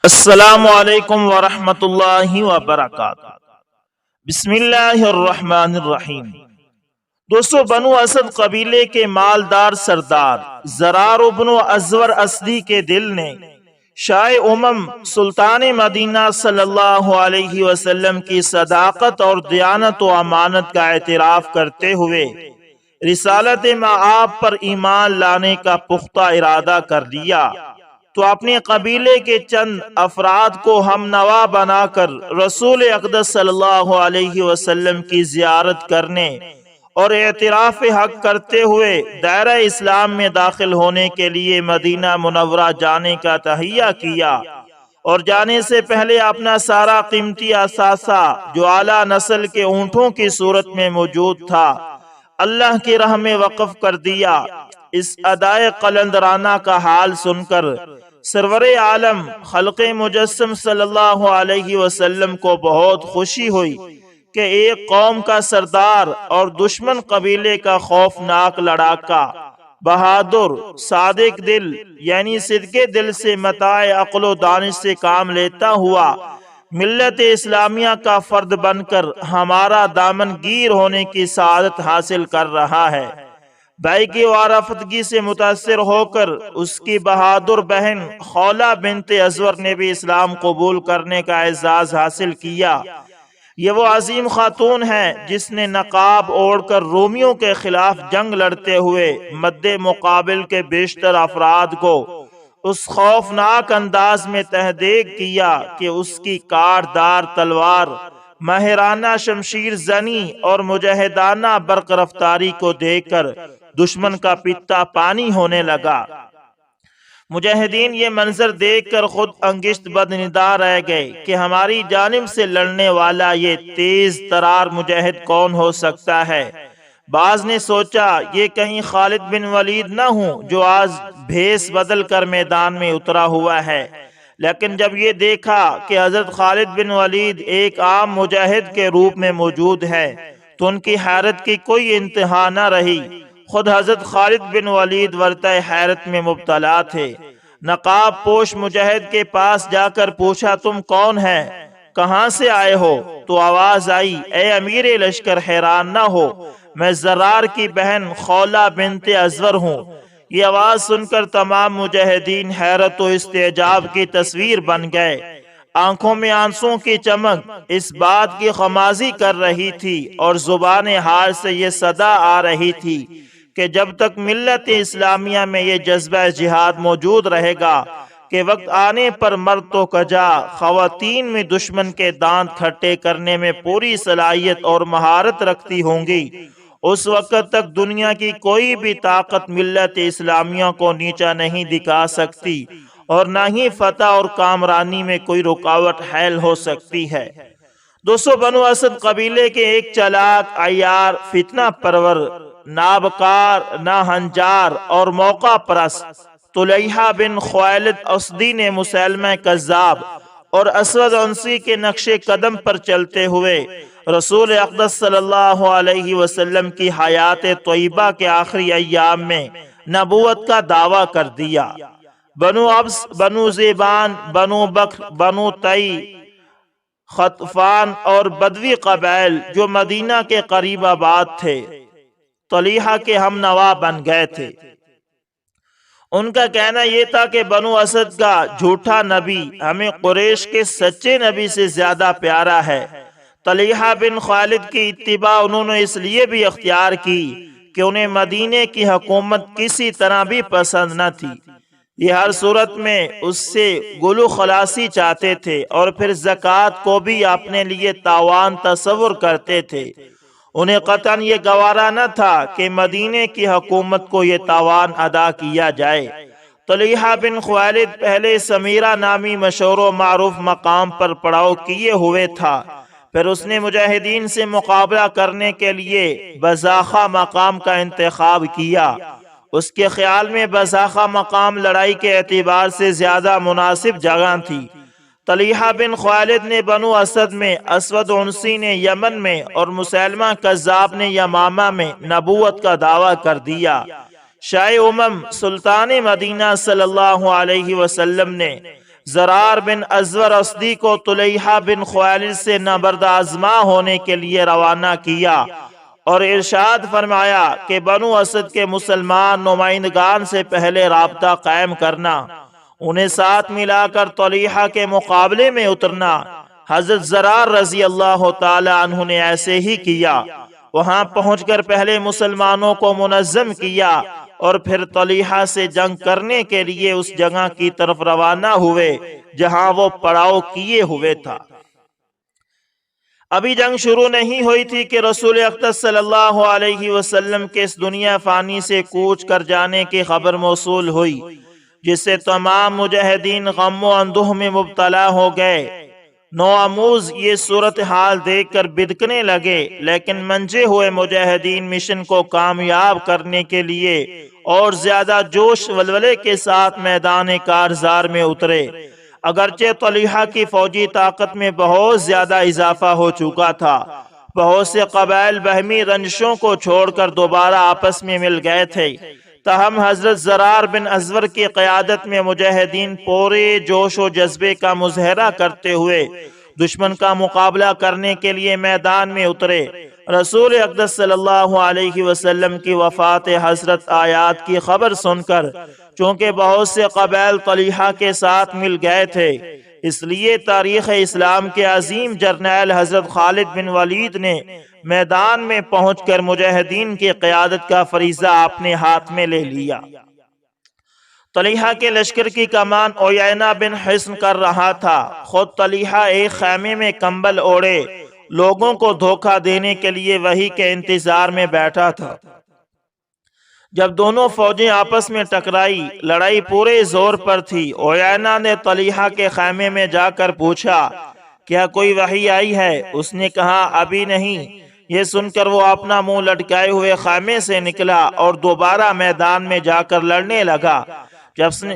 السلام علیکم ورحمۃ اللہ وبرکاتہ۔ بسم اللہ الرحمن الرحیم۔ دوستو، بنو اسد قبیلے کے مالدار سردار زرار بن ازور اسدی کے دل نے شاہ امم سلطان مدینہ صلی اللہ علیہ وسلم کی صداقت اور دیانت و امانت کا اعتراف کرتے ہوئے رسالت مآب پر ایمان لانے کا پختہ ارادہ کر لیا، تو اپنے قبیلے کے چند افراد کو ہم نوا بنا کر رسول اقدس صلی اللہ علیہ وسلم کی زیارت کرنے اور اعتراف حق کرتے ہوئے دائرہ اسلام میں داخل ہونے کے لیے مدینہ منورہ جانے کا تہیہ کیا، اور جانے سے پہلے اپنا سارا قیمتی اثاثہ جو اعلیٰ نسل کے اونٹوں کی صورت میں موجود تھا اللہ کی راہ میں وقف کر دیا۔ اس ادائے قلندرانہ کا حال سن کر سرور عالم خلق مجسم صلی اللہ علیہ وسلم کو بہت خوشی ہوئی کہ ایک قوم کا سردار اور دشمن قبیلے کا خوفناک لڑاکا، بہادر، صادق دل یعنی صدقے دل سے متاع عقل و دانش سے کام لیتا ہوا ملت اسلامیہ کا فرد بن کر ہمارا دامن گیر ہونے کی سعادت حاصل کر رہا ہے۔ بھائی کی وارفتگی سے متاثر ہو کر اس کی بہادر بہن خولہ بنت ازور نے بھی اسلام قبول کرنے کا اعزاز حاصل کیا۔ یہ وہ عظیم خاتون ہے جس نے نقاب اوڑھ کر رومیوں کے خلاف جنگ لڑتے ہوئے مد مقابل کے بیشتر افراد کو اس خوفناک انداز میں تحقیق کیا کہ اس کی کاٹدار تلوار، ماہرانہ شمشیر زنی اور مجاہدانہ برق رفتاری کو دیکھ کر دشمن کا پتا پانی ہونے لگا۔ مجاہدین یہ منظر دیکھ کر خود انگشت بدندا رہ گئے کہ ہماری جانب سے لڑنے والا یہ تیز ترار مجاہد کون ہو سکتا ہے۔ بعض نے سوچا یہ کہیں خالد بن ولید نہ ہوں جو آج بھیس بدل کر میدان میں اترا ہوا ہے، لیکن جب یہ دیکھا کہ حضرت خالد بن ولید ایک عام مجاہد کے روپ میں موجود ہے تو ان کی حیرت کی کوئی انتہا نہ رہی۔ خود حضرت خالد بن ولید ورطہ حیرت میں مبتلا تھے۔ نقاب پوش مجاہد کے پاس جا کر پوچھا، تم کون ہے؟ کہاں سے آئے ہو؟ تو آواز آئی، اے امیر لشکر حیران نہ ہو، میں زرار کی بہن خولہ بنت ازور ہوں۔ یہ آواز سن کر تمام مجاہدین حیرت و استعجاب کی تصویر بن گئے۔ آنکھوں میں آنسوں کی چمک اس بات کی خمازی کر رہی تھی اور زبان حال سے یہ صدا آ رہی تھی کہ جب تک ملت اسلامیہ میں یہ جذبہ جہاد موجود رہے گا کہ وقت آنے پر مرد تو کجا خواتین میں دشمن کے دانت کھٹے کرنے میں پوری صلاحیت اور مہارت رکھتی ہوں گی، اس وقت تک دنیا کی کوئی بھی طاقت ملت اسلامیہ کو نیچا نہیں دکھا سکتی اور نہ ہی فتح اور کامرانی میں کوئی رکاوٹ حائل ہو سکتی ہے۔ دوستو، بنو اسد قبیلے کے ایک چلاک، عیار، فتنہ پرور، نابکار، ناہنجار اور موقع پرست طلیحہ بن خویلد اسدی نے مسلمہ کذاب اور اسود عنسی کے نقش قدم پر چلتے ہوئے رسول اقدس صلی اللہ علیہ وسلم کی حیات طیبہ کے آخری ایام میں نبوت کا دعویٰ کر دیا۔ بنو عبس، بنو زیبان، بنو بکر، بنو تئی، خطفان اور بدوی قبائل جو مدینہ کے قریب آباد تھے طلیحہ کے ہم نوا بن گئے تھے۔ ان کا کہنا یہ تھا کہ بنو اسد کا جھوٹا نبی ہمیں قریش کے سچے نبی سے زیادہ پیارا ہے۔ طلیحہ بن خالد کی اتباع انہوں نے اس لیے بھی اختیار کی کہ انہیں مدینے کی حکومت کسی طرح بھی پسند نہ تھی۔ یہ ہر صورت میں اس سے گلو خلاصی چاہتے تھے اور پھر زکوٰۃ کو بھی اپنے لیے تاوان تصور کرتے تھے۔ انہیں قطعاً یہ گوارا نہ تھا کہ مدینے کی حکومت کو یہ تاوان ادا کیا جائے۔ طلیحہ بن خویلد پہلے سمیرہ نامی مشہور و معروف مقام پر پڑاؤ کیے ہوئے تھا، پھر اس نے مجاہدین سے مقابلہ کرنے کے لیے بزاخہ مقام کا انتخاب کیا۔ اس کے خیال میں بزاخہ مقام لڑائی کے اعتبار سے زیادہ مناسب جگہ تھی۔ طلیحہ بن خویلد نے بنو اسد میں، اسود عنسی نے یمن میں اور مسلمہ کذاب نے یمامہ میں نبوت کا دعویٰ کر دیا۔ شاہ امم سلطان مدینہ صلی اللہ علیہ وسلم نے زرار بن ازور اسدی کو طلیحہ بن خویلد سے نبرد آزما ہونے کے لیے روانہ کیا اور ارشاد فرمایا کہ بنو اسد کے مسلمان نمائندگان سے پہلے رابطہ قائم کرنا، انہیں ساتھ ملا کر طلیحہ کے مقابلے میں اترنا۔ حضرت زرار رضی اللہ تعالی عنہ نے ایسے ہی کیا، وہاں پہنچ کر پہلے مسلمانوں کو منظم کیا اور پھر طلیحہ سے جنگ کرنے کے لیے اس جگہ کی طرف روانہ ہوئے جہاں وہ پڑاؤ کیے ہوئے تھا۔ ابھی جنگ شروع نہیں ہوئی تھی کہ رسول اقدس صلی اللہ علیہ وسلم کے اس دنیا فانی سے کوچ کر جانے کی خبر موصول ہوئی، جس سے تمام مجاہدین غم و اندوہ میں مبتلا ہو گئے۔ نوآموز یہ صورتحال دیکھ کر بدکنے لگے، لیکن منجے ہوئے مجاہدین مشن کو کامیاب کرنے کے لیے اور زیادہ جوش ولولے کے ساتھ میدان کارزار میں اترے۔ اگرچہ طلیحہ کی فوجی طاقت میں بہت زیادہ اضافہ ہو چکا تھا، بہت سے قبائل باہمی رنجشوں کو چھوڑ کر دوبارہ آپس میں مل گئے تھے، تاہم حضرت زرار بن ازور کی قیادت میں مجاہدین پورے جوش و جذبے کا مظاہرہ کرتے ہوئے دشمن کا مقابلہ کرنے کے لیے میدان میں اترے۔ رسول اقدس صلی اللہ علیہ وسلم کی وفات حضرت آیات کی خبر سن کر چونکہ بہت سے قبائل طلیحہ کے ساتھ مل گئے تھے، اس لیے تاریخ اسلام کے عظیم جرنیل حضرت خالد بن ولید نے میدان میں پہنچ کر مجاہدین کی قیادت کا فریضہ اپنے ہاتھ میں لے لیا۔ طلیحہ کے لشکر کی کمان عیینہ بن حصن کر رہا تھا۔ خود طلیحہ ایک خیمے میں کمبل اوڑے لوگوں کو دھوکہ دینے کے لیے وحی کے انتظار میں بیٹھا تھا۔ جب دونوں فوجیں آپس میں ٹکرائی، لڑائی پورے زور پر تھی۔ عیینہ نے طلیحہ کے خیمے میں جا کر پوچھا، کیا کوئی وحی آئی ہے؟ اس نے کہا، ابھی نہیں۔ یہ سن کر وہ اپنا منہ لٹکائے ہوئے خیمے سے نکلا اور دوبارہ میدان میں جا کر لڑنے لگا۔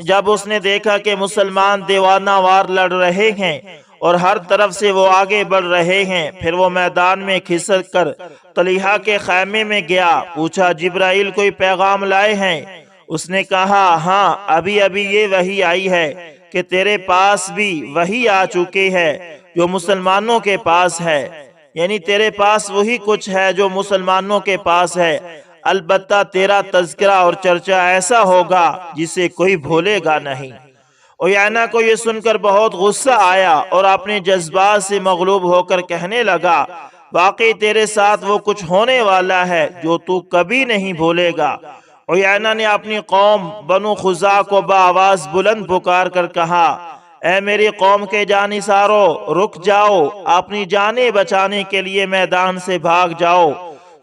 جب اس نے دیکھا کہ مسلمان دیوانہ وار لڑ رہے ہیں اور ہر طرف سے وہ آگے بڑھ رہے ہیں، پھر وہ میدان میں کھسک کر طلیحہ کے خیمے میں گیا۔ پوچھا، جبرائیل کوئی پیغام لائے ہیں؟ اس نے کہا، ہاں، ابھی یہ وحی آئی ہے کہ تیرے پاس بھی وحی آ چکی ہے جو مسلمانوں کے پاس ہے، یعنی تیرے پاس وہی کچھ ہے جو مسلمانوں کے پاس ہے، البتہ تیرا تذکرہ اور چرچا ایسا ہوگا جسے کوئی بھولے گا نہیں۔ عیینہ کو یہ سن کر بہت غصہ آیا اور اپنے جذبات سے مغلوب ہو کر کہنے لگا، واقعی تیرے ساتھ وہ کچھ ہونے والا ہے جو تو کبھی نہیں بھولے گا۔ عیینہ نے اپنی قوم بنو خزاع کو بآواز بلند پکار کر کہا، اے میری قوم کے جانثارو، رک جاؤ، اپنی جانیں بچانے کے لیے میدان سے بھاگ جاؤ۔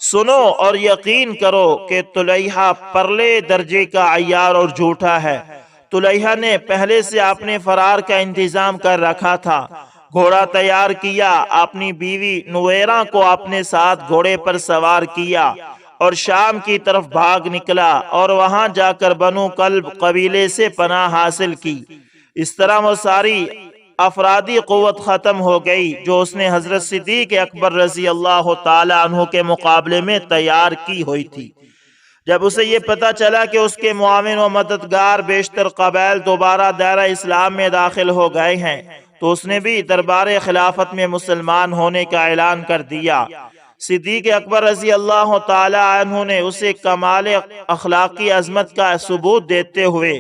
سنو اور یقین کرو کہ طلیحہ پرلے درجے کا عیار اور جھوٹا ہے۔ طلیحہ نے پہلے سے اپنے فرار کا انتظام کر رکھا تھا، گھوڑا تیار کیا، اپنی بیوی نویرہ کو اپنے ساتھ گھوڑے پر سوار کیا اور شام کی طرف بھاگ نکلا اور وہاں جا کر بنو کلب قبیلے سے پناہ حاصل کی۔ اس طرح وہ ساری افرادی قوت ختم ہو گئی جو اس نے حضرت صدیق اکبر رضی اللہ تعالی عنہ کے مقابلے میں تیار کی ہوئی تھی۔ جب اسے یہ پتا چلا کہ اس کے معاون و مددگار بیشتر قبائل دوبارہ دائرہ اسلام میں داخل ہو گئے ہیں، تو اس نے بھی دربار خلافت میں مسلمان ہونے کا اعلان کر دیا۔ صدیق اکبر رضی اللہ تعالی عنہ نے اسے کمال اخلاقی عظمت کا ثبوت دیتے ہوئے،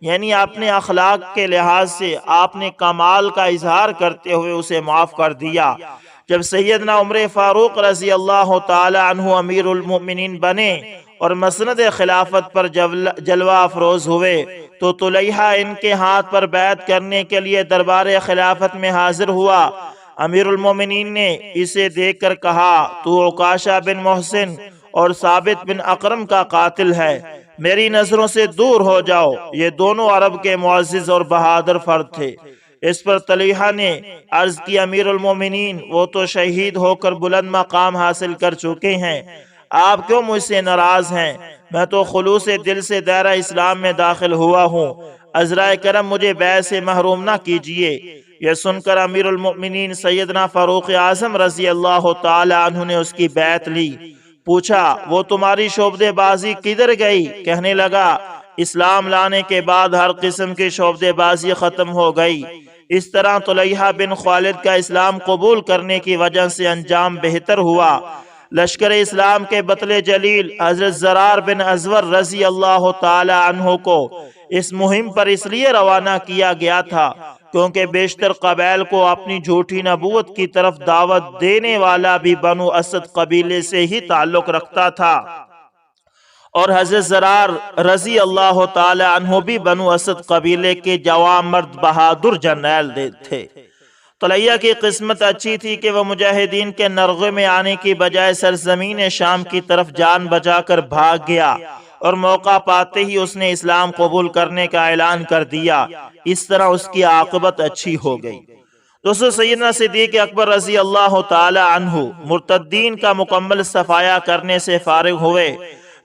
یعنی اپنے اخلاق کے لحاظ سے آپ نے کمال کا اظہار کرتے ہوئے اسے معاف کر دیا۔ جب سیدنا عمر فاروق رضی اللہ تعالی عنہ امیر المؤمنین بنے اور مسند خلافت پر جلوہ افروز ہوئے تو طلیحہ ان کے ہاتھ پر بیعت کرنے کے لیے دربار خلافت میں حاضر ہوا۔ امیر المومنین نے اسے دیکھ کر کہا، تو عکاشہ بن محسن اور ثابت بن اقرم کا قاتل ہے، میری نظروں سے دور ہو جاؤ۔ یہ دونوں عرب کے معزز اور بہادر فرد تھے۔ اس پر طلیحہ نے عرض کی، امیر المومنین، وہ تو شہید ہو کر بلند مقام حاصل کر چکے ہیں، آپ کیوں مجھ سے ناراض ہیں؟ میں تو خلوص دل سے دائرہ اسلام میں داخل ہوا ہوں، عذرائے کرم مجھے بیعت سے محروم نہ کیجیے۔ یہ سن کر امیر المؤمنین سیدنا فاروق اعظم رضی اللہ تعالی عنہ نے اس کی بیعت لی۔ پوچھا، وہ تمہاری شعبدے بازی کدھر گئی؟ کہنے لگا، اسلام لانے کے بعد ہر قسم کی شعبدے بازی ختم ہو گئی۔ اس طرح طلحہ بن خالد کا اسلام قبول کرنے کی وجہ سے انجام بہتر ہوا۔ لشکر اسلام کے بطل جلیل حضرت زرار بن ازور رضی اللہ تعالی عنہ کو اس مہم پر اس لیے روانہ کیا گیا تھا کیونکہ بیشتر قبائل کو اپنی جھوٹی نبوت کی طرف دعوت دینے والا بھی بنو اسد قبیلے سے ہی تعلق رکھتا تھا، اور حضرت زرار رضی اللہ تعالی عنہ بھی بنو اسد قبیلے کے جوان مرد بہادر جرنیل تھے۔ طلحہ کی قسمت اچھی تھی کہ وہ مجاہدین کے نرغے میں آنے کی بجائے سرزمین شام کی طرف جان بچا کر بھاگ گیا، اور موقع پاتے ہی اس نے اسلام قبول کرنے کا اعلان کر دیا۔ اس طرح اس کی عاقبت اچھی ہو گئی۔ دوستو، سیدنا صدیق اکبر رضی اللہ تعالی عنہ مرتدین کا مکمل صفایا کرنے سے فارغ ہوئے۔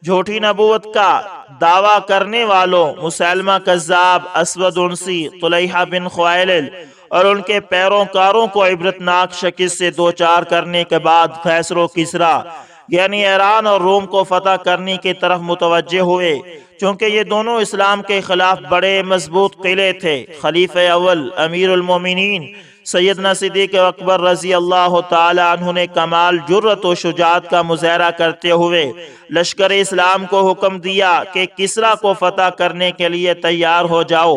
جھوٹی نبوت کا دعویٰ کرنے والوں مسیلمہ کذاب، اسود عنسی، طلحہ بن خویلد اور ان کے پیروکاروں کو عبرتناک شکست سے دوچار کرنے کے بعد قیصر و کسریٰ یعنی ایران اور روم کو فتح کرنے کی طرف متوجہ ہوئے۔ چونکہ یہ دونوں اسلام کے خلاف بڑے مضبوط قلعے تھے، خلیفہ اول امیر المومنین سیدنا صدیق اکبر رضی اللہ تعالی عنہ نے کمال جرأت و شجاعت کا مظاہرہ کرتے ہوئے لشکر اسلام کو حکم دیا کہ کسریٰ کو فتح کرنے کے لیے تیار ہو جاؤ۔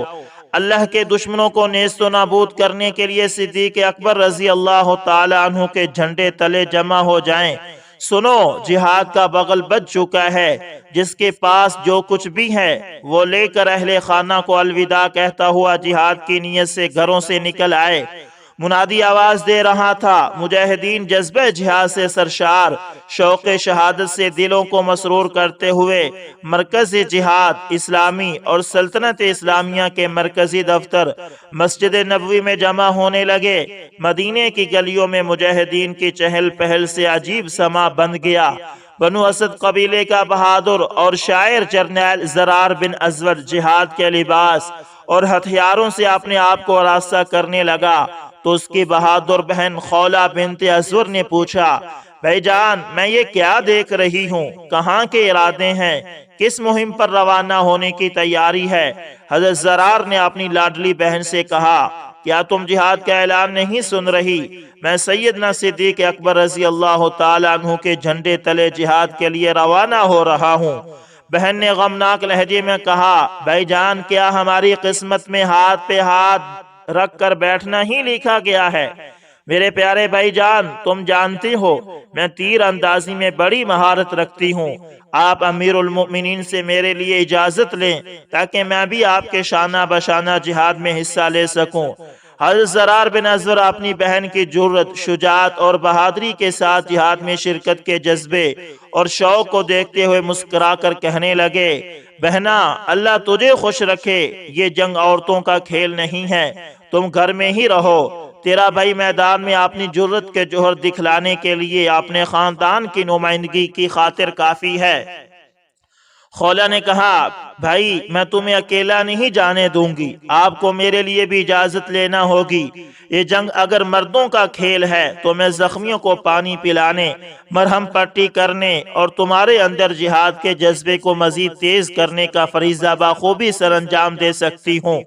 اللہ کے دشمنوں کو نیست و نابود کرنے کے لیے صدیق اکبر رضی اللہ تعالی عنہ کے جھنڈے تلے جمع ہو جائیں۔ سنو، جہاد کا بغل بج چکا ہے، جس کے پاس جو کچھ بھی ہے وہ لے کر اہل خانہ کو الوداع کہتا ہوا جہاد کی نیت سے گھروں سے نکل آئے۔ منادی آواز دے رہا تھا۔ مجاہدین جذبہ جہاد سے سرشار، شوق شہادت سے دلوں کو مسرور کرتے ہوئے مرکز جہاد اسلامی اور سلطنت اسلامیہ کے مرکزی دفتر مسجد نبوی میں جمع ہونے لگے۔ مدینے کی گلیوں میں مجاہدین کی چہل پہل سے عجیب سما بن گیا۔ بنو اسد قبیلے کا بہادر اور شاعر جرنیل زرار بن ازور جہاد کے لباس اور ہتھیاروں سے اپنے آپ کو آراستہ کرنے لگا تو اس کی بہادر بہن خولہ بنت ازور نے پوچھا، بھائی جان، میں یہ کیا دیکھ رہی ہوں؟ کہاں کے ارادے ہیں؟ کس مہم پر روانہ ہونے کی تیاری ہے؟ حضرت زرار نے اپنی لاڈلی بہن سے کہا، کیا تم جہاد کا اعلان نہیں سن رہی؟ میں سیدنا صدیق اکبر رضی اللہ تعالی عنہ کے جھنڈے تلے جہاد کے لیے روانہ ہو رہا ہوں۔ بہن نے غمناک لہجے میں کہا، بھائی جان، کیا ہماری قسمت میں ہاتھ پہ ہاتھ رکھ کر بیٹھنا ہی لکھا گیا ہے؟ میرے پیارے بھائی جان، تم جانتے ہو میں تیر اندازی میں بڑی مہارت رکھتی ہوں۔ آپ امیر المؤمنین سے میرے لیے اجازت لیں تاکہ میں بھی آپ کے شانہ بشانہ جہاد میں حصہ لے سکوں۔ حضرت زرار بن ازور اپنی بہن کی جرأت، شجاعت اور بہادری کے ساتھ جہاد میں شرکت کے جذبے اور شوق کو دیکھتے ہوئے مسکرا کر کہنے لگے، بہنا، اللہ تجھے خوش رکھے، یہ جنگ عورتوں کا کھیل نہیں ہے، تم گھر میں ہی رہو۔ تیرا بھائی میدان میں اپنی جرأت کے جوہر دکھلانے کے لیے اپنے خاندان کی نمائندگی کی خاطر کافی ہے۔ خولہ نے کہا، بھائی، میں تمہیں اکیلا نہیں جانے دوں گی، آپ کو میرے لیے بھی اجازت لینا ہوگی۔ یہ جنگ اگر مردوں کا کھیل ہے تو میں زخمیوں کو پانی پلانے، مرہم پٹی کرنے اور تمہارے اندر جہاد کے جذبے کو مزید تیز کرنے کا فریضہ بخوبی سر انجام دے سکتی ہوں۔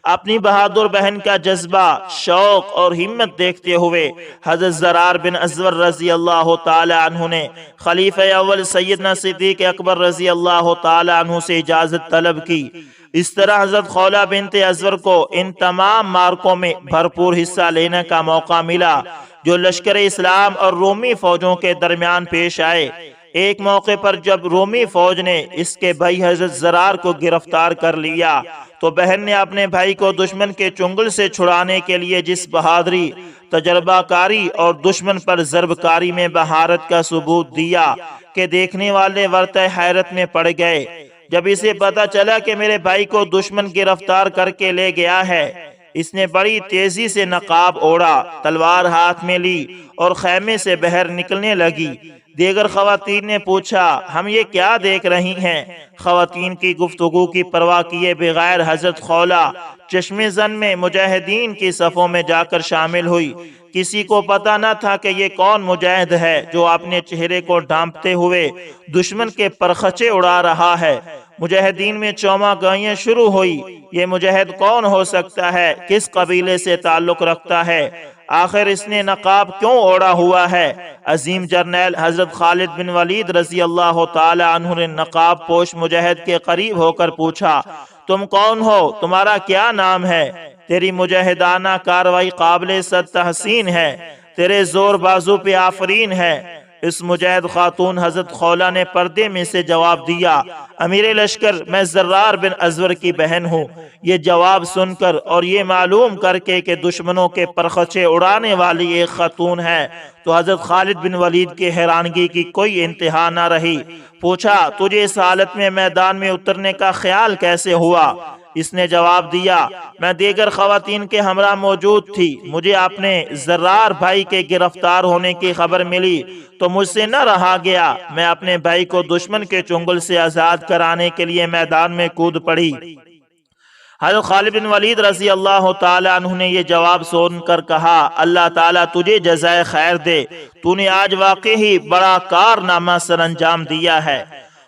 اپنی بہادر بہن کا جذبہ، شوق اور ہمت دیکھتے ہوئے حضرت زرار بن ازور رضی اللہ تعالی عنہ نے خلیفہ اول سیدنا صدیق اکبر رضی اللہ تعالی عنہ سے اجازت طلب کی۔ اس طرح حضرت خولہ بنت ازور کو ان تمام مارکوں میں بھرپور حصہ لینے کا موقع ملا جو لشکر اسلام اور رومی فوجوں کے درمیان پیش آئے۔ ایک موقع پر جب رومی فوج نے اس کے بھائی حضرت زرار کو گرفتار کر لیا تو بہن نے اپنے بھائی کو دشمن کے چنگل سے چھڑانے کے لیے جس بہادری، تجربہ کاری اور دشمن پر ضرب کاری میں مہارت کا ثبوت دیا کہ دیکھنے والے ورطہ حیرت میں پڑ گئے۔ جب اسے پتا چلا کہ میرے بھائی کو دشمن گرفتار کر کے لے گیا ہے، اس نے بڑی تیزی سے نقاب اوڑا، تلوار ہاتھ میں لی اور خیمے سے باہر نکلنے لگی۔ دیگر خواتین نے پوچھا، ہم یہ کیا دیکھ رہی ہیں؟ خواتین کی گفتگو کی پرواہ کیے بغیر حضرت خولہ چشم زن میں مجاہدین کی صفوں میں جا کر شامل ہوئی۔ کسی کو پتا نہ تھا کہ یہ کون مجاہد ہے جو اپنے چہرے کو ڈھانپتے ہوئے دشمن کے پرخچے اڑا رہا ہے۔ مجاہدین میں چوما گائیاں شروع ہوئی، یہ مجاہد کون ہو سکتا ہے؟ کس قبیلے سے تعلق رکھتا ہے؟ آخر اس نے نقاب کیوں اوڑا ہوا ہے؟ عظیم جرنیل حضرت خالد بن ولید رضی اللہ تعالی عنہ نے نقاب پوش مجاہد کے قریب ہو کر پوچھا، تم کون ہو؟ تمہارا کیا نام ہے؟ تیری مجاہدانہ کاروائی قابل صد تحسین ہے، تیرے زور بازو پہ آفرین ہے۔ اس مجاہد خاتون حضرت خولہ نے پردے میں سے جواب دیا، امیر لشکر میں زرار بن ازور کی بہن ہوں۔ یہ جواب سن کر اور یہ معلوم کر کے کہ دشمنوں کے پرخچے اڑانے والی ایک خاتون ہے تو حضرت خالد بن ولید کے حیرانگی کی کوئی انتہا نہ رہی۔ پوچھا، تجھے اس حالت میں میدان میں اترنے کا خیال کیسے ہوا؟ اس نے جواب دیا، میں دیگر خواتین کے ہمراہ موجود تھی، مجھے اپنے زرار بھائی کے گرفتار ہونے کی خبر ملی تو مجھ سے نہ رہا گیا، میں اپنے بھائی کو دشمن کے چنگل سے آزاد کرانے کے لیے میدان میں کود پڑی۔ حضرت خالد بن ولید رضی اللہ تعالی عنہ نے یہ جواب سن کر کہا، اللہ تعالیٰ تجھے جزائے خیر دے، تو نے آج واقعی بڑا کارنامہ سر انجام دیا ہے۔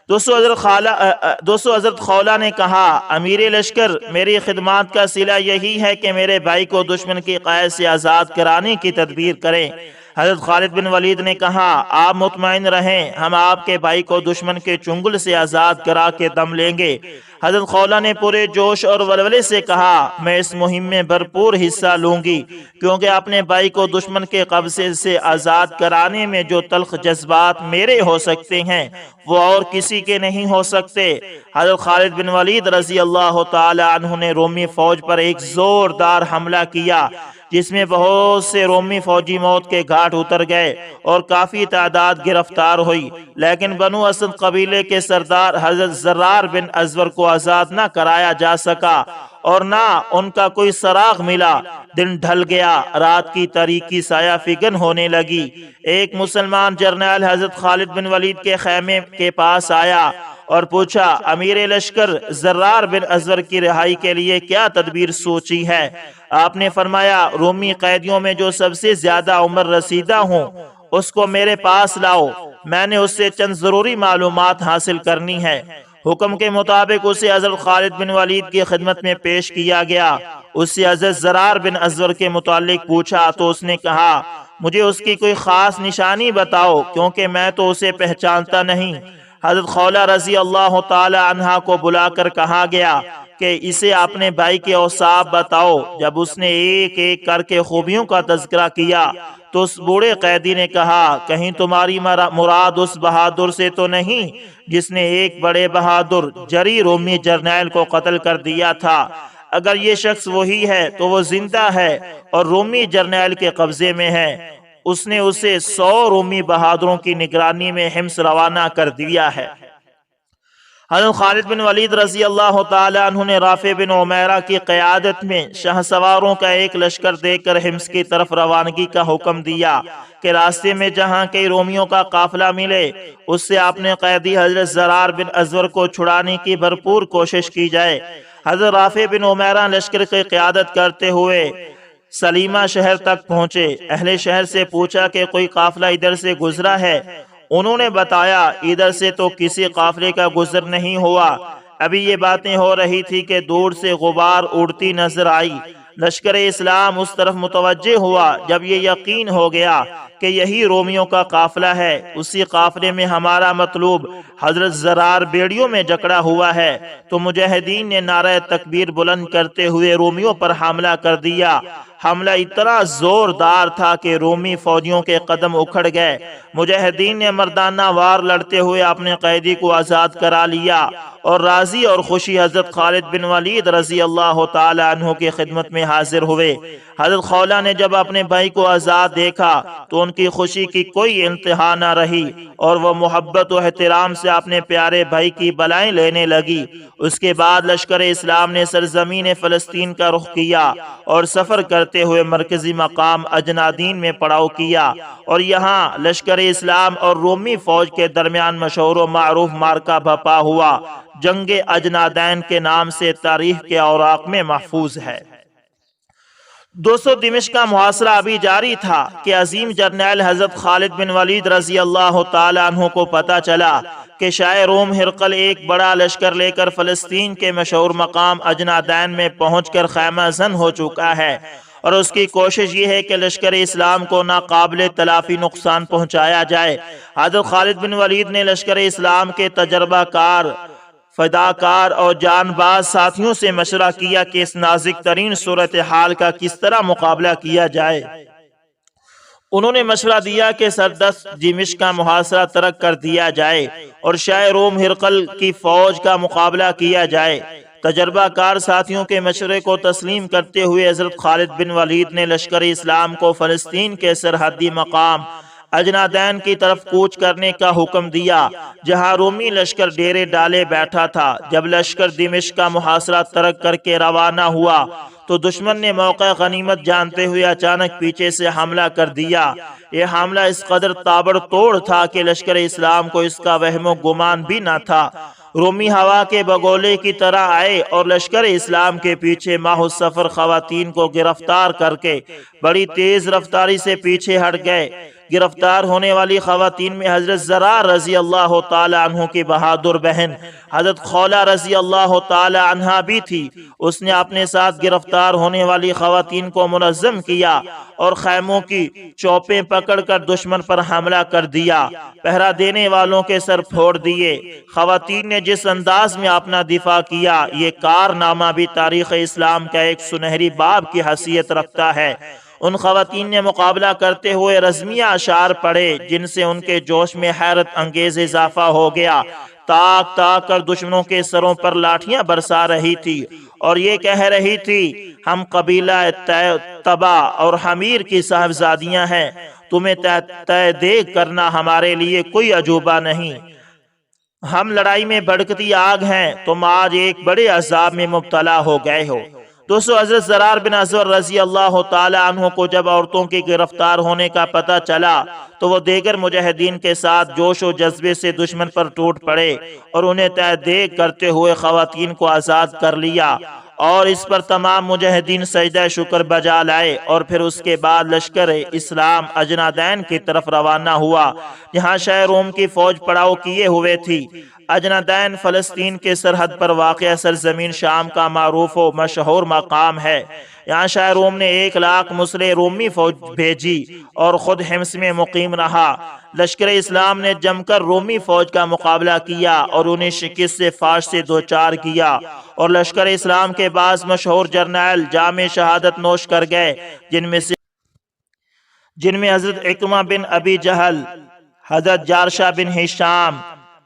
دوستو حضرت خولہ نے کہا، امیر لشکر میری خدمات کا صلہ یہی ہے کہ میرے بھائی کو دشمن کی قید سے آزاد کرانے کی تدبیر کریں۔ حضرت خالد بن ولید نے کہا، آپ مطمئن رہیں، ہم آپ کے بھائی کو دشمن کے چنگل سے آزاد کرا کے دم لیں گے۔ حضرت خولہ نے پورے جوش اور ولولے سے کہا، میں اس مہم میں بھرپور حصہ لوں گی، کیونکہ اپنے بھائی کو دشمن کے قبضے سے آزاد کرانے میں جو تلخ جذبات میرے ہو سکتے ہیں وہ اور کسی کے نہیں ہو سکتے۔ حضرت خالد بن ولید رضی اللہ تعالی عنہ نے رومی فوج پر ایک زوردار حملہ کیا جس میں بہت سے رومی فوجی موت کے گھاٹ اتر گئے اور کافی تعداد گرفتار ہوئی، لیکن بنو اسد قبیلے کے سردار حضرت زرار بن ازور کو آزاد نہ کرایا جا سکا اور نہ ان کا کوئی سراغ ملا۔ دن ڈھل گیا، رات کی تاریکی سایہ فگن ہونے لگی۔ ایک مسلمان جرنیل حضرت خالد بن ولید کے خیمے کے پاس آیا اور پوچھا، امیر لشکر زرار بن ازور کی رہائی کے لیے کیا تدبیر سوچی ہے؟ آپ نے فرمایا، رومی قیدیوں میں جو سب سے زیادہ عمر رسیدہ ہوں اس کو میرے پاس لاؤ، میں نے اس سے چند ضروری معلومات حاصل کرنی ہے۔ حکم کے مطابق اسے حضرت خالد بن ولید کی خدمت میں پیش کیا گیا۔ اس سے حضرت زرار بن ازور کے متعلق پوچھا تو اس نے کہا، مجھے اس کی کوئی خاص نشانی بتاؤ کیونکہ میں تو اسے پہچانتا نہیں۔ حضرت خولہ رضی اللہ تعالی عنہ کو بلا کر کہا گیا کہ اسے اپنے بھائی کے اوصاف بتاؤ۔ جب اس نے ایک ایک کر کے خوبیوں کا تذکرہ کیا تو اس بوڑھے قیدی نے کہا، کہیں تمہاری مراد اس بہادر سے تو نہیں جس نے ایک بڑے بہادر جری رومی جرنیل کو قتل کر دیا تھا؟ اگر یہ شخص وہی ہے تو وہ زندہ ہے اور رومی جرنیل کے قبضے میں ہے۔ اس نے اسے 100 رومی بہادروں کی نگرانی میں حمص روانہ کر دیا ہے۔ حضرت خالد بن ولید رضی اللہ تعالی عنہ نے رافع بن عمیرہ کی قیادت میں شاہ سواروں کا ایک لشکر دے کر حمص کی طرف روانگی کا حکم دیا کہ راستے میں جہاں کئی رومیوں کا قافلہ ملے اس سے اپنے قیدی حضرت زرار بن ازور کو چھڑانے کی بھرپور کوشش کی جائے۔ حضرت رافع بن عمیرہ لشکر کی قیادت کرتے ہوئے سلیمہ شہر تک پہنچے۔ اہل شہر سے پوچھا کہ کوئی قافلہ ادھر سے گزرا ہے؟ انہوں نے بتایا، ادھر سے تو کسی قافلے کا گزر نہیں ہوا۔ ابھی یہ باتیں ہو رہی تھی کہ دور سے غبار اڑتی نظر آئی۔ لشکر اسلام اس طرف متوجہ ہوا۔ جب یہ یقین ہو گیا کہ یہی رومیوں کا قافلہ ہے، اسی قافلے میں ہمارا مطلوب حضرت زرار بیڑیوں میں جکڑا ہوا ہے، تو مجاہدین نے نعرہ تکبیر بلند کرتے ہوئے رومیوں پر حملہ کر دیا۔ حملہ اتنا زوردار تھا کہ رومی فوجیوں کے قدم اکھڑ گئے۔ مجاہدین نے مردانہ وار لڑتے ہوئے اپنے قیدی کو آزاد کرا لیا اور راضی اور خوشی حضرت خالد بن ولید رضی اللہ تعالی عنہ کی خدمت میں حاضر ہوئے۔ حضرت خولہ نے جب اپنے بھائی کو آزاد دیکھا تو ان کی خوشی کی کوئی انتہا نہ رہی اور وہ محبت و احترام سے اپنے پیارے بھائی کی بلائیں لینے لگی۔ اس کے بعد لشکر اسلام نے سرزمین فلسطین کا رخ کیا اور سفر کرتے ہوئے مرکزی مقام اجنادین میں پڑاؤ کیا اور یہاں لشکر اسلام اور رومی فوج کے درمیان مشہور و معروف معرکہ بھپا ہوا، جنگ اجنادین کے نام سے تاریخ کے اوراق میں محفوظ ہے۔ دوستو دمشق کا محاصرہ ابھی جاری تھا کہ عظیم جرنیل حضرت خالد بن ولید رضی اللہ تعالی عنہ کو پتہ چلا کہ شاہ روم ہرقل ایک بڑا لشکر لے کر فلسطین کے مشہور مقام اجنادین میں پہنچ کر خیمہ زن ہو چکا ہے، اور اس کی کوشش یہ ہے کہ لشکر اسلام کو ناقابل تلافی نقصان پہنچایا جائے۔ حضرت خالد بن ولید نے لشکر اسلام کے تجربہ کار، فداکار اور جان باز ساتھیوں سے مشورہ کیا کہ اس نازک ترین صورتحال کا کس طرح مقابلہ کیا جائے۔ انہوں نے مشورہ دیا کہ سردست دمشق کا محاصرہ ترک کر دیا جائے اور شاہ روم ہرقل کی فوج کا مقابلہ کیا جائے۔ تجربہ کار ساتھیوں کے مشورے کو تسلیم کرتے ہوئے حضرت خالد بن ولید نے لشکر اسلام کو فلسطین کے سرحدی مقام اجنادین کی طرف کوچ کرنے کا حکم دیا، جہاں رومی لشکر ڈیرے ڈالے بیٹھا تھا۔ جب لشکر دمشق کا محاصرہ ترک کر کے روانہ ہوا تو دشمن نے موقع غنیمت جانتے ہوئے اچانک پیچھے سے حملہ کر دیا۔ یہ حملہ اس قدر تابڑ توڑ تھا کہ لشکر اسلام کو اس کا وہم و گمان بھی نہ تھا۔ رومی ہوا کے بگولے کی طرح آئے اور لشکر اسلام کے پیچھے ماہ السفر خواتین کو گرفتار کر کے بڑی تیز رفتاری سے پیچھے ہٹ گئے۔ گرفتار ہونے والی خواتین میں حضرت زرار رضی اللہ تعالی عنہ کی بہادر بہن حضرت خولہ رضی اللہ تعالی عنہ بھی تھی۔ اس نے اپنے ساتھ گرفتار ہونے والی خواتین کو منظم کیا اور خیموں کی چوپیں پکڑ کر دشمن پر حملہ کر دیا۔ پہرا دینے والوں کے سر پھوڑ دیے۔ خواتین نے جس انداز میں اپنا دفاع کیا، یہ کارنامہ بھی تاریخ اسلام کا ایک سنہری باب کی حیثیت رکھتا ہے۔ ان خواتین نے مقابلہ کرتے ہوئے رزمیہ اشعار پڑھے جن سے ان کے جوش میں حیرت انگیز اضافہ ہو گیا۔ تاک تاک کر دشمنوں کے سروں پر لاٹھیاں برسا رہی تھی اور یہ کہہ رہی تھی، ہم قبیلہ تبا اور حمیر کی صاحبزادیاں ہیں، تمہیں تہ دیگ کرنا ہمارے لیے کوئی عجوبہ نہیں۔ ہم لڑائی میں بھڑکتی آگ ہیں، تم آج ایک بڑے عذاب میں مبتلا ہو گئے ہو۔ دوستو حضرت زرار بن ازور رضی اللہ تعالی عنہ کو جب عورتوں کی گرفتار ہونے کا پتہ چلا تو وہ دیگر مجاہدین کے ساتھ جوش و جذبے سے دشمن پر ٹوٹ پڑے اور انہیں تہ دیگ کرتے ہوئے خواتین کو آزاد کر لیا، اور اس پر تمام مجاہدین سجدہ شکر بجا لائے۔ اور پھر اس کے بعد لشکر اسلام اجنادین کی طرف روانہ ہوا، جہاں شاہ روم کی فوج پڑاؤ کیے ہوئے تھی۔ اجنادین فلسطین کے سرحد پر واقع سرزمین شام کا معروف و مشہور مقام ہے۔ یہاں شاہ روم نے 1,00,000 مسلح رومی فوج بھیجی اور خود حمص میں مقیم رہا۔ لشکر اسلام نے جم کر رومی فوج کا مقابلہ کیا اور انہیں شکست سے فاش سے دوچار کیا، اور لشکر اسلام کے بعض مشہور جرنیل جام شہادت نوش کر گئے، جن میں حضرت عکرمہ بن ابی جہل، حضرت جارشہ بن ہشام،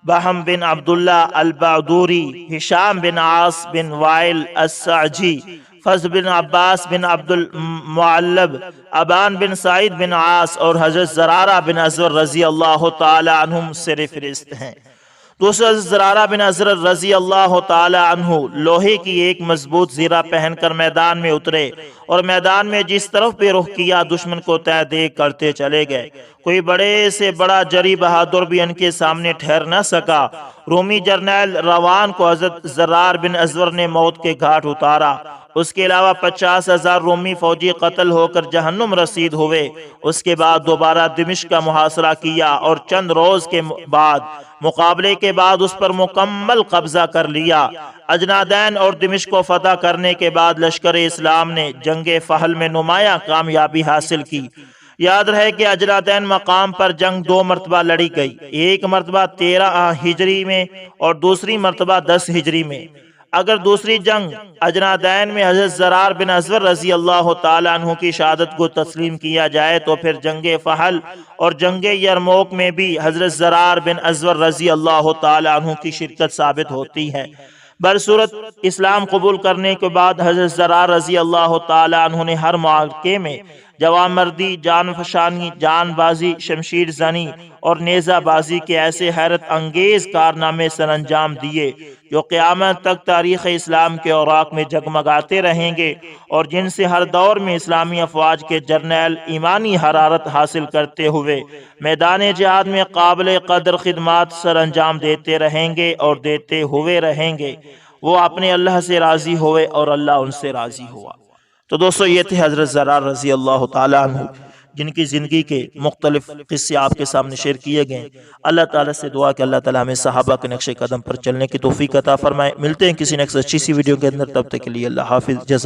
بہم بن عبداللہ البعدوری، ہشام بن عاص بن وائل السعجی، فضل بن عباس بن عبد المعلب، ابان بن سعید بن عاص اور حضرت زرارہ بن ازور رضی اللہ تعالی عنہم سر فہرست ہیں۔ دوسرا حضرت زرارہ بن ازور رضی اللہ تعالی عنہ لوہے کی ایک مضبوط زیرہ پہن کر میدان میں اترے اور میدان میں جس طرف بھی رخ کیا دشمن کو تہ دیگ کرتے چلے گئے۔ کوئی بڑے سے بڑا جری بہادر بھی ان کے سامنے ٹھہر نہ سکا۔ رومی جرنیل روان کو حضرت زرار بن ازور نے موت کے گھاٹ اتارا۔ اس کے علاوہ 50,000 رومی فوجی قتل ہو کر جہنم رسید ہوئے۔ اس کے بعد دوبارہ دمشق کا محاصرہ کیا اور چند روز کے بعد مقابلے کے بعد اس پر مکمل قبضہ کر لیا۔ اجنادین اور دمشق کو فتح کرنے کے بعد لشکر اسلام نے جنگ فحل میں نمایاں کامیابی حاصل کی۔ یاد رہے کہ اجنادین مقام پر جنگ 2 مرتبہ لڑی گئی، ایک مرتبہ 13 ہجری میں اور دوسری مرتبہ 10 ہجری میں۔ اگر دوسری جنگ اجنادین میں حضرت زرار بن ازور رضی اللہ تعالی عنہ کی شہادت کو تسلیم کیا جائے تو پھر جنگ فحل اور جنگ یرموک میں بھی حضرت زرار بن ازور رضی اللہ تعالی عنہ کی شرکت ثابت ہوتی ہے۔ برصورت اسلام قبول کرنے کے بعد حضرت زرار رضی اللہ تعالی عنہ نے ہر معرکے میں جوانمردی، جان فشانی، جان بازی، شمشیر زنی اور نیزہ بازی کے ایسے حیرت انگیز کارنامے سر انجام دیے جو قیامت تک تاریخ اسلام کے اوراق میں جگمگاتے رہیں گے، اور جن سے ہر دور میں اسلامی افواج کے جرنیل ایمانی حرارت حاصل کرتے ہوئے میدان جہاد میں قابل قدر خدمات سر انجام دیتے رہیں گے اور دیتے ہوئے رہیں گے۔ وہ اپنے اللہ سے راضی ہوئے اور اللہ ان سے راضی ہوا۔ تو دوستو یہ تھے حضرت زرار رضی اللہ تعالیٰ عنہ، جن کی زندگی کے مختلف قصے آپ کے سامنے شیئر کیے گئے۔ اللہ تعالیٰ سے دعا کہ اللہ تعالیٰ ہمیں صحابہ کے نقش قدم پر چلنے کی توفیق عطا فرمائے۔ ملتے ہیں کسی نیکسٹ اچھی سی ویڈیو کے اندر، تب تک کے لیے اللہ حافظ۔